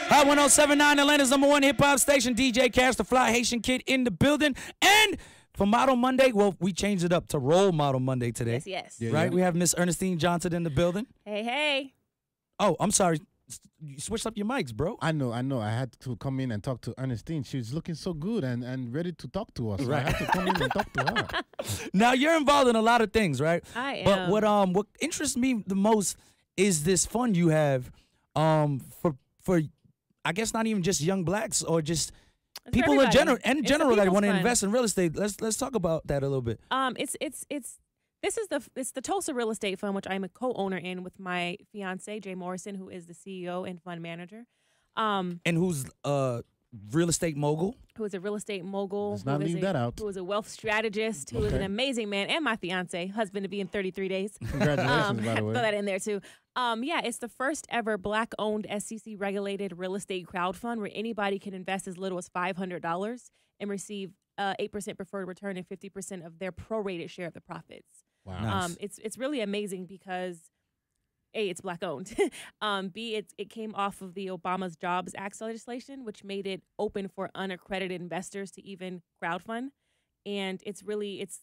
Hot 1079, Atlanta's #1 hip hop station. DJ Cash, the fly Haitian kid in the building. And for Model Monday, well, we changed it up to Role Model Monday today. Yes, yes. Yeah, right? Yeah. We have Miss Ernestine Johnson in the building. Hey, hey. Oh, I'm sorry. You switched up your mics, bro. I know. I had to come in and talk to Ernestine. She was looking so good and ready to talk to us. Right. I had to come in and talk to her. Now, you're involved in a lot of things, right? I am. But what interests me the most is this fund you have for I guess not even just young blacks or just people in general that want to invest in real estate. Let's talk about that a little bit. It's the Tulsa Real Estate Fund, which I'm a co-owner in with my fiance Jay Morrison, who is the CEO and fund manager. And who's real estate mogul? Who is a real estate mogul. Let's not leave that out. Who is a wealth strategist, who is an amazing man, and my fiance, husband to be in 33 days. Congratulations, by the way. Throw that in there, too. Yeah, it's the first ever Black-owned, SEC-regulated real estate crowd fund where anybody can invest as little as $500 and receive 8% preferred return and 50% of their prorated share of the profits. Wow. Nice. It's really amazing because A, it's Black-owned. B, it came off of the Obama's Jobs Act legislation, which made it open for unaccredited investors to even crowdfund. And it's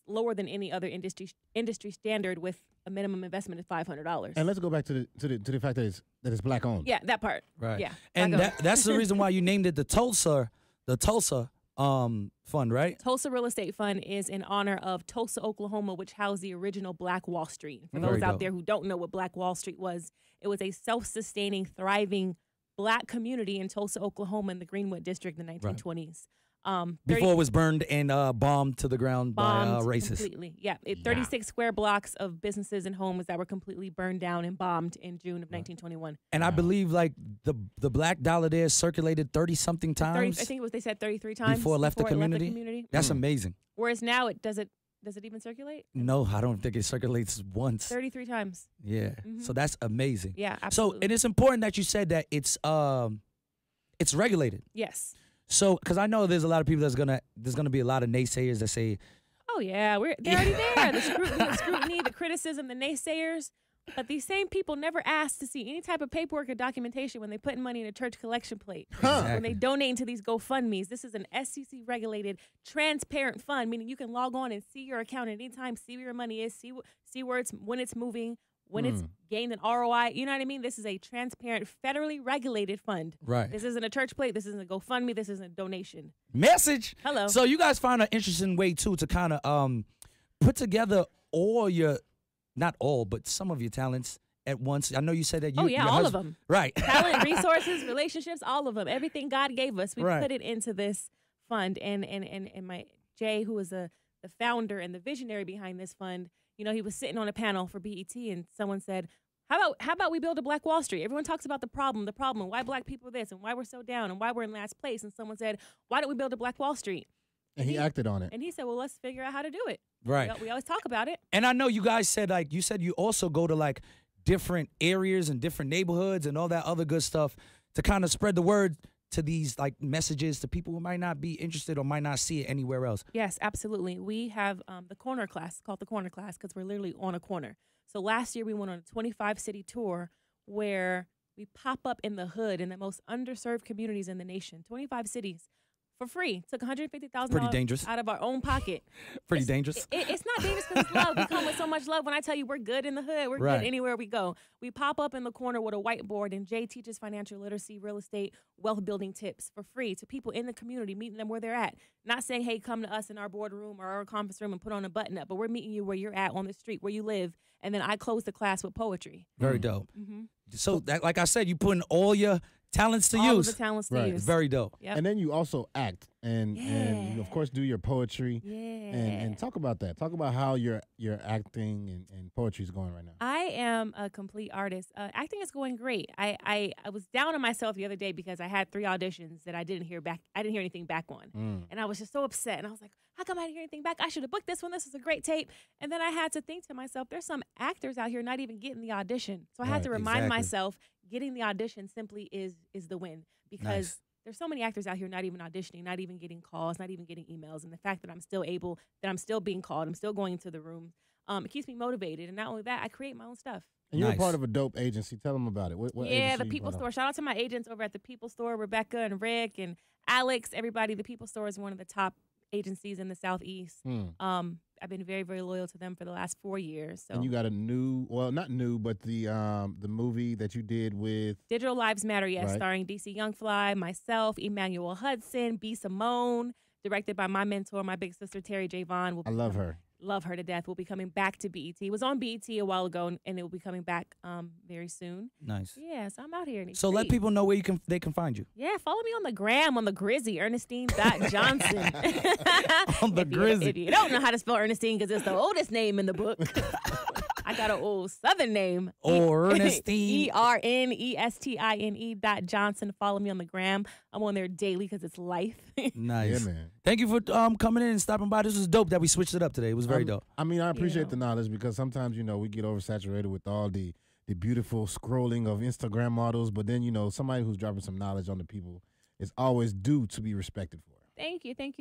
lower than any other industry standard with a minimum investment of $500. And let's go back to the fact that it's Black owned. Yeah, that part. Right. Yeah. And that's the reason why you named it the Tulsa fund, right? Tulsa Real Estate Fund is in honor of Tulsa, Oklahoma, which housed the original Black Wall Street. For Very those out dope. there who don't know what Black Wall Street was, it was a self-sustaining, thriving Black community in Tulsa, Oklahoma, in the Greenwood District in the 1920s. Before it was burned and bombed to the ground by racists. Completely. Yeah, 36 square blocks of businesses and homes that were completely burned down and bombed in June of 1921. And I believe like the black dollar there circulated 30-something times. I think they said 33 times before it left the community. That's amazing. Whereas now does it even circulate? No, I don't think it circulates once. 33 times. Yeah. So that's amazing. Yeah, absolutely. So and it's important that you said that it's regulated. Yes. So, because I know there's a lot of people there's gonna be a lot of naysayers that say, "Oh yeah, they're already there." The scrutiny, the criticism, the naysayers. But these same people never ask to see any type of paperwork or documentation when they put money in a church collection plate. Exactly. When they donate to these GoFundMe's. This is an SEC-regulated, transparent fund, meaning you can log on and see your account at any time, see where your money is, see where when it's moving, when it's gained an ROI. You know what I mean? This is a transparent, federally regulated fund. Right. This isn't a church plate. This isn't a GoFundMe. This isn't a donation. Message. Hello. So you guys found an interesting way too to kind of put together all your, not all, but some of your talents at once. I know you said that you. Oh yeah, all of them. Right. Talent, resources, relationships, all of them. Everything God gave us, we Right. put it into this fund. And my Jay, who was the founder and the visionary behind this fund, you know, he was sitting on a panel for BET, and someone said, How about we build a Black Wall Street? Everyone talks about the problem, and why Black people are this, and why we're so down, and why we're in last place. And someone said, why don't we build a Black Wall Street? And he acted on it. And he said, well, let's figure out how to do it. Right. We always talk about it. And I know you guys said you also go to like different areas and different neighborhoods and all that other good stuff to kind of spread the word to these like messages to people who might not be interested or might not see it anywhere else. Yes, absolutely. We have the corner class, called the corner class, because we're literally on a corner. So last year we went on a 25-city tour where we pop up in the hood in the most underserved communities in the nation, 25 cities, for free. Took $150,000 out of our own pocket. Pretty dangerous. It's not dangerous because it's love. We come with so much love. When I tell you we're good in the hood, we're good anywhere we go. We pop up in the corner with a whiteboard, and Jay teaches financial literacy, real estate, wealth building tips for free to people in the community, meeting them where they're at. Not saying, hey, come to us in our boardroom or our conference room and put on a button up, but we're meeting you where you're at on the street, where you live. And then I close the class with poetry. Very dope. So, like I said, you putting all your talents to use. All of the talents to use. Very dope. Yep. And then you also act and you, of course, do your poetry. Yeah. And talk about that. Talk about how your acting and poetry is going right now. I am a complete artist. Acting is going great. I was down on myself the other day because I had 3 auditions that I didn't hear back. I didn't hear anything back on. And I was just so upset. And I was like, how come I didn't hear anything back? I should have booked this one. This was a great tape. And then I had to think to myself, there's some actors out here not even getting the audition. So I had to remind myself, getting the audition simply is the win. Because there's so many actors out here not even auditioning, not even getting calls, not even getting emails. And the fact that I'm still being called, I'm still going into the room, it keeps me motivated. And not only that, I create my own stuff. And you're part of a dope agency. Tell them about it. What yeah, the People Store. Shout out to my agents over at the People Store, Rebecca and Rick and Alex, everybody. The People Store is one of the top agencies in the Southeast. I've been very, very loyal to them for the last 4 years. So. And you got a new, well, not new, but the movie that you did with Digital Lives Matter, yes, right. Starring DC Youngfly, myself, Emmanuel Hudson, B. Simone, directed by my mentor, my big sister Terry J. Vaughn. I love her. Love her to death. Will be coming back to BET. It was on BET a while ago, and it will be coming back very soon. Nice. Yeah, so I'm out here. So let people know where they can find you. Yeah, follow me on the gram, on the Grizzy, Ernestine.Johnson. On the Grizzy. If you don't know how to spell Ernestine, because it's the oldest name in the book. I got an old Southern name. Or Ernestine. ERNESTINE.Johnson. Follow me on the gram. I'm on there daily because it's life. Nice. Yeah, man. Thank you for coming in and stopping by. This was dope that we switched it up today. It was very dope. I mean, I appreciate the knowledge because sometimes, we get oversaturated with all the beautiful scrolling of Instagram models. But then, somebody who's dropping some knowledge on the people is always due to be respected for. Thank you. Yep.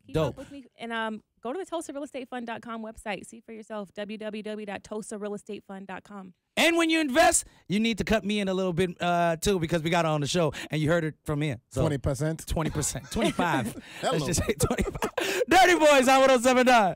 Keep Dope. up with me. And go to the TulsaRealEstateFund.com website. See for yourself, www.TulsaRealEstateFund.com. And when you invest, you need to cut me in a little bit, too, because we got it on the show, and you heard it from here. So 20%? 20%. 25. Let's just say 25. Durtty Boys on 107.9.